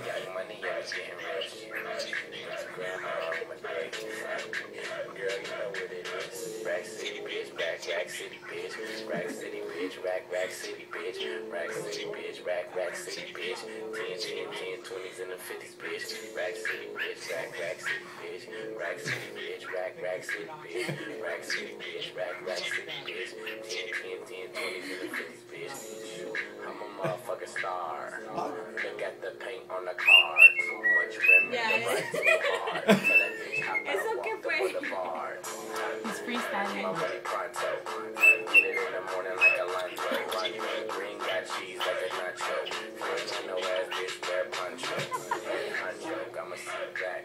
young money, yeah, it's getting rich. Grandma on my dick. Girl, you know what it is. Rack City, bitch. Rack City, bitch. Rack City, bitch. Rack City, bitch. Rack City, bitch. Rack City, bitch. 10, 20s and the 50s, bitch. Rack City, bitch. Rack City, bitch. Rack City, bitch. Rack City, bitch. Rack City, bitch. Rack City, bitch. 10, 20s and the 50s, bitch. I'm a motherfucking star. Look at the paint on the car. Too much rim in the right too hard. Tell that bitch hop out and walk the boulevard. He's freestyling. My money pronto. Get it in the morning like a lunch. Green got cheese like a nacho. No ass bitch wear poncho. Honcho, I'ma sit back.